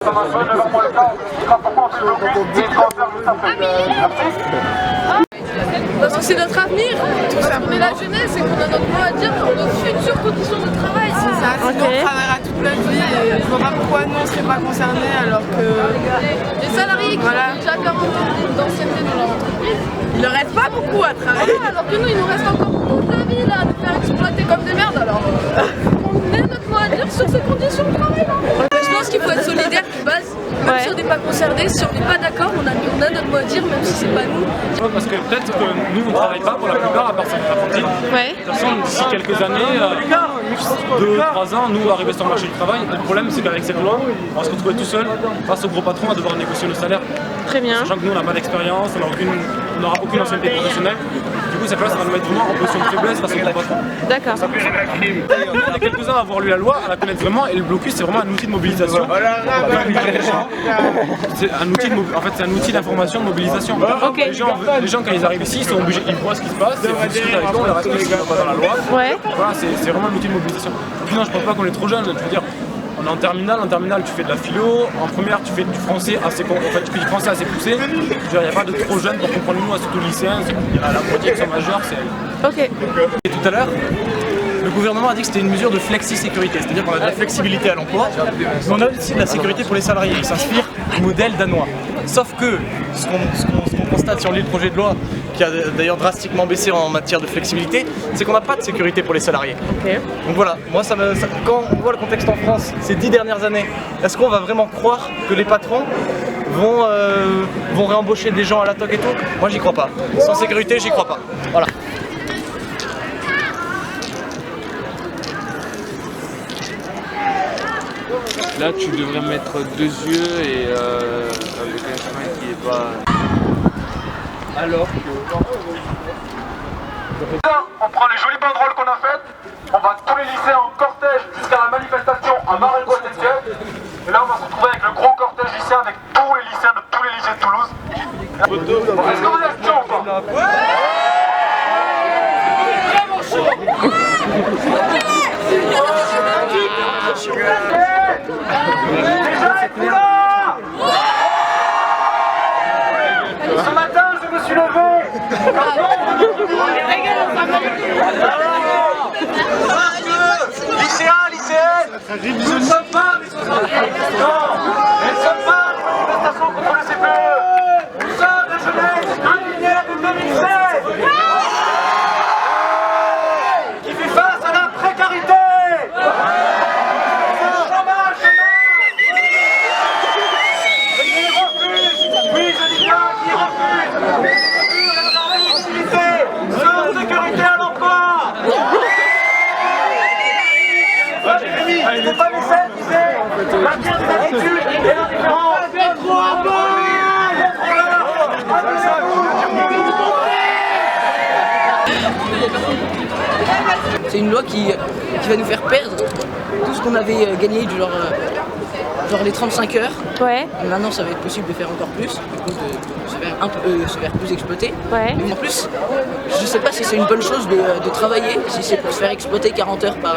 Parce que c'est notre avenir, on est la jeunesse et qu'on a notre mot à dire pour nos futures conditions de travail. C'est ça, sinon on travaillera toute notre vie et je vois pas pourquoi nous on serait pas concernés alors que... Les salariés qui ont déjà 40 ans d'ancienneté dans leur entreprise, il leur reste pas beaucoup à travailler. Voilà, alors que nous il nous reste encore toute la vie là, à nous faire exploiter comme des merdes alors. On a notre mot à dire sur ces conditions de travail là. Je pense qu'il faut être solidaire de base. Même si on n'est pas concerné, si on n'est pas d'accord, on a notre mot à dire, même si c'est pas nous. Parce que peut-être que nous on ne travaille pas pour la plupart à part cette cantine. Ouais. De toute façon, d'ici quelques années, 2-3 ans, nous arriver sur le marché du travail, le problème c'est qu'avec cette loi, on va se retrouver tout seul face au gros patron à devoir négocier nos salaires. Très bien. Sachant que nous on n'a pas d'expérience, on n'aura aucune ancienneté professionnelle. Du coup cette loi ça va nous mettre vraiment en position de faiblesse face au gros patron. D'accord. On est quelques-uns à avoir lu la loi, à la connaître vraiment, et le blocus c'est vraiment un outil de mobilisation. C'est un outil en fait c'est un outil d'information, de mobilisation. Okay. Les gens quand ils arrivent ici, ils sont obligés, ils voient ce qui se passe, ils discutent avec nous, on leur explique ce qui ne va pas dans la loi. Ouais. Voilà, c'est vraiment un outil de mobilisation. Et puis non, je pense pas qu'on est trop jeune, je veux dire. On est en terminale tu fais de la philo, en première tu fais du français assez tu fais du français assez poussé. Il n'y a pas de trop jeunes pour comprendre nous, surtout lycéens, il y a la moitié qui sont majeurs, c'est... Ok. Et tout à l'heure, le gouvernement a dit que c'était une mesure de flexi-sécurité, c'est-à-dire qu'on a de la flexibilité à l'emploi, mais on a aussi de la sécurité pour les salariés, qui s'inspire du modèle danois. Sauf que ce qu'on constate sur l'île projet de loi, qui a d'ailleurs drastiquement baissé en matière de flexibilité, c'est qu'on n'a pas de sécurité pour les salariés. Okay. Donc voilà, moi quand on voit le contexte en France ces 10 dernières années, est-ce qu'on va vraiment croire que les patrons vont réembaucher des gens à la toque et tout? Moi j'y crois pas. Sans sécurité, j'y crois pas. Voilà. Là, tu devrais mettre 2 yeux et avec un chemin qui est pas... Alors que... On prend les jolies banderoles qu'on a faites, on va tous les lycées en cortège jusqu'à la manifestation à Marengo-Saint-Siège. Et là, on va se retrouver avec le gros cortège lycéen avec tous les lycéens de tous les lycées de Toulouse. Est-ce que vous êtes chaud ou pas? Vraiment chaud. Ce matin, je me suis levé. Lycéens, lycéennes, nous ne sommes pas des socialistes. Non, nous ne sommes pas des manifestations contre le CPE. Nous sommes la jeunesse indignaire de 2016 qui fait face à la précarité. Il ne faut pas laisser diviser la biensécurité et l'indifférence. C'est une loi qui va nous faire perdre tout ce qu'on avait gagné du genre les 35 heures. Ouais. Maintenant ça va être possible de faire encore plus, du coup de se faire plus exploiter. Ouais. Mais en plus, je sais pas si c'est une bonne chose de travailler, si c'est pour se faire exploiter 40 heures par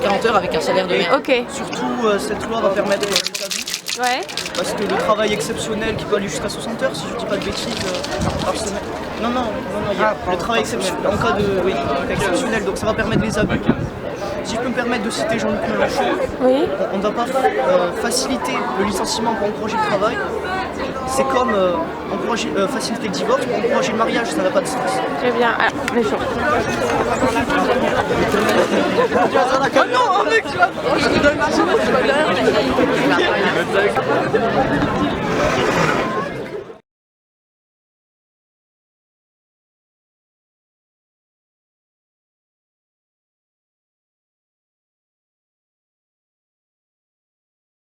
40 heures avec un salaire de merde. Ok. Surtout, cette loi va permettre des abus. Ouais. Parce que le travail exceptionnel qui peut aller jusqu'à 60 heures, si je dis pas de bêtises, par semaine. Non, il y a le travail exceptionnel, en cas de exceptionnel, donc ça va permettre les abus. Si je peux me permettre de citer Jean-Luc Mélenchon, Oui. on ne va pas faciliter le licenciement pour encourager le travail. C'est comme faciliter le divorce pour encourager le mariage, ça n'a pas de sens. Très bien. Ah, méchant. Oh non, mec, tu vas...